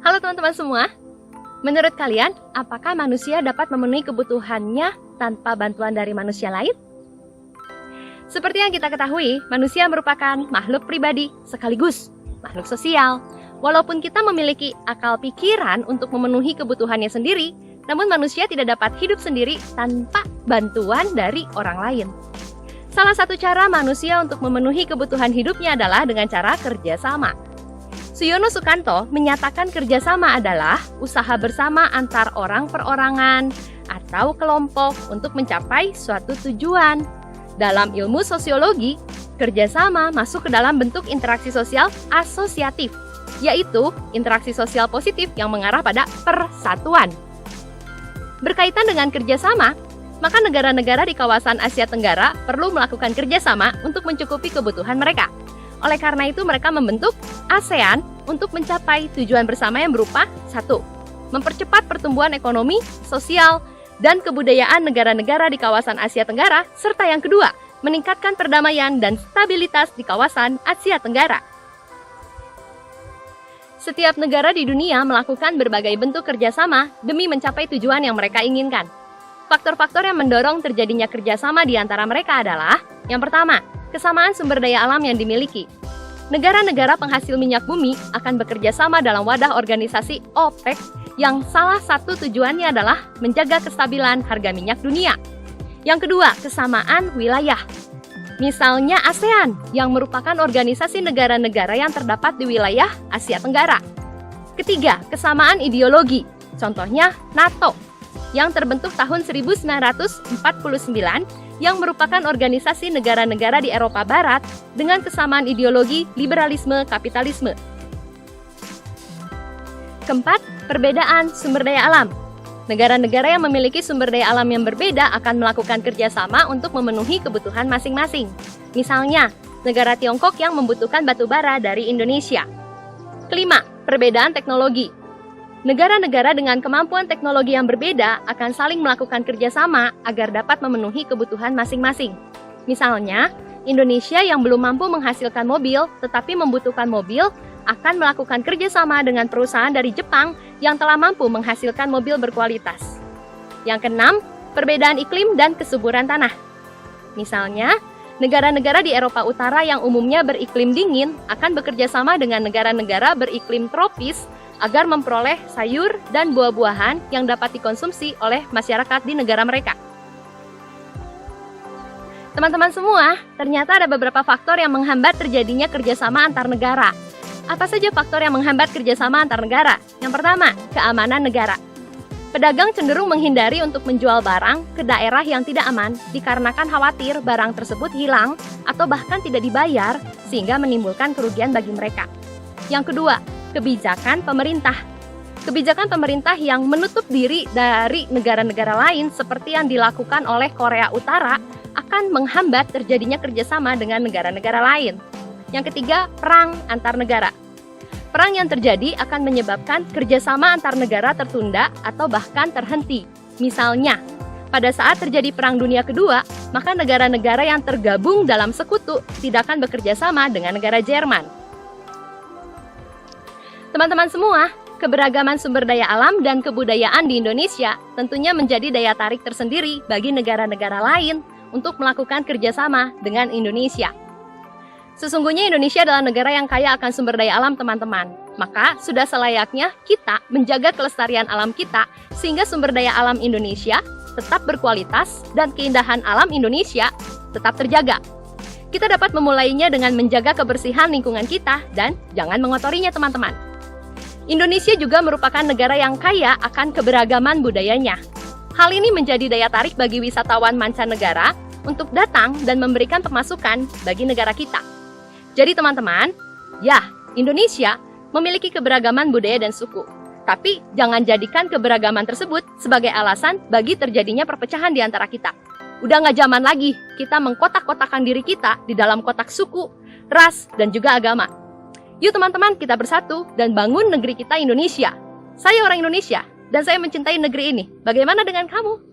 Halo teman-teman semua, menurut kalian apakah manusia dapat memenuhi kebutuhannya tanpa bantuan dari manusia lain? Seperti yang kita ketahui, manusia merupakan makhluk pribadi sekaligus makhluk sosial. Walaupun kita memiliki akal pikiran untuk memenuhi kebutuhannya sendiri, namun manusia tidak dapat hidup sendiri tanpa bantuan dari orang lain. Salah satu cara manusia untuk memenuhi kebutuhan hidupnya adalah dengan cara kerjasama. Suyono Sukanto menyatakan kerjasama adalah usaha bersama antar orang perorangan atau kelompok untuk mencapai suatu tujuan. Dalam ilmu sosiologi, kerjasama masuk ke dalam bentuk interaksi sosial asosiatif, yaitu interaksi sosial positif yang mengarah pada persatuan. Berkaitan dengan kerjasama, maka negara-negara di kawasan Asia Tenggara perlu melakukan kerjasama untuk mencukupi kebutuhan mereka. Oleh karena itu mereka membentuk ASEAN untuk mencapai tujuan bersama yang berupa 1. Mempercepat pertumbuhan ekonomi, sosial, dan kebudayaan negara-negara di kawasan Asia Tenggara, serta yang kedua, meningkatkan perdamaian dan stabilitas di kawasan Asia Tenggara. Setiap negara di dunia melakukan berbagai bentuk kerjasama demi mencapai tujuan yang mereka inginkan. Faktor-faktor yang mendorong terjadinya kerjasama di antara mereka adalah, yang pertama, kesamaan sumber daya alam yang dimiliki. Negara-negara penghasil minyak bumi akan bekerja sama dalam wadah organisasi OPEC yang salah satu tujuannya adalah menjaga kestabilan harga minyak dunia. Yang kedua, kesamaan wilayah. Misalnya ASEAN yang merupakan organisasi negara-negara yang terdapat di wilayah Asia Tenggara. Ketiga, kesamaan ideologi. Contohnya NATO yang terbentuk tahun 1949 yang merupakan organisasi negara-negara di Eropa Barat dengan kesamaan ideologi liberalisme kapitalisme. Keempat, perbedaan sumber daya alam. Negara-negara yang memiliki sumber daya alam yang berbeda akan melakukan kerjasama untuk memenuhi kebutuhan masing-masing. Misalnya, negara Tiongkok yang membutuhkan batu bara dari Indonesia. Kelima, perbedaan teknologi. Negara-negara dengan kemampuan teknologi yang berbeda akan saling melakukan kerjasama agar dapat memenuhi kebutuhan masing-masing. Misalnya, Indonesia yang belum mampu menghasilkan mobil tetapi membutuhkan mobil akan melakukan kerjasama dengan perusahaan dari Jepang yang telah mampu menghasilkan mobil berkualitas. Yang keenam, perbedaan iklim dan kesuburan tanah. Misalnya, negara-negara di Eropa Utara yang umumnya beriklim dingin akan bekerja sama dengan negara-negara beriklim tropis agar memperoleh sayur dan buah-buahan yang dapat dikonsumsi oleh masyarakat di negara mereka. Teman-teman semua, ternyata ada beberapa faktor yang menghambat terjadinya kerjasama antar negara. Apa saja faktor yang menghambat kerjasama antar negara? Yang pertama, keamanan negara. Pedagang cenderung menghindari untuk menjual barang ke daerah yang tidak aman dikarenakan khawatir barang tersebut hilang atau bahkan tidak dibayar sehingga menimbulkan kerugian bagi mereka. Yang kedua, kebijakan pemerintah. Kebijakan pemerintah yang menutup diri dari negara-negara lain seperti yang dilakukan oleh Korea Utara akan menghambat terjadinya kerjasama dengan negara-negara lain. Yang ketiga, perang antar negara. Perang yang terjadi akan menyebabkan kerjasama antar negara tertunda atau bahkan terhenti. Misalnya, pada saat terjadi Perang Dunia Kedua, maka negara-negara yang tergabung dalam sekutu tidak akan bekerja sama dengan negara Jerman. Teman-teman semua, keberagaman sumber daya alam dan kebudayaan di Indonesia tentunya menjadi daya tarik tersendiri bagi negara-negara lain untuk melakukan kerjasama dengan Indonesia. Sesungguhnya Indonesia adalah negara yang kaya akan sumber daya alam, teman-teman. Maka sudah selayaknya kita menjaga kelestarian alam kita sehingga sumber daya alam Indonesia tetap berkualitas dan keindahan alam Indonesia tetap terjaga. Kita dapat memulainya dengan menjaga kebersihan lingkungan kita dan jangan mengotorinya, teman-teman. Indonesia juga merupakan negara yang kaya akan keberagaman budayanya. Hal ini menjadi daya tarik bagi wisatawan mancanegara untuk datang dan memberikan pemasukan bagi negara kita. Jadi teman-teman, ya, Indonesia memiliki keberagaman budaya dan suku. Tapi jangan jadikan keberagaman tersebut sebagai alasan bagi terjadinya perpecahan di antara kita. Udah nggak zaman lagi kita mengkotak-kotakan diri kita di dalam kotak suku, ras, dan juga agama. Yuk teman-teman, kita bersatu dan bangun negeri kita Indonesia. Saya orang Indonesia dan saya mencintai negeri ini. Bagaimana dengan kamu?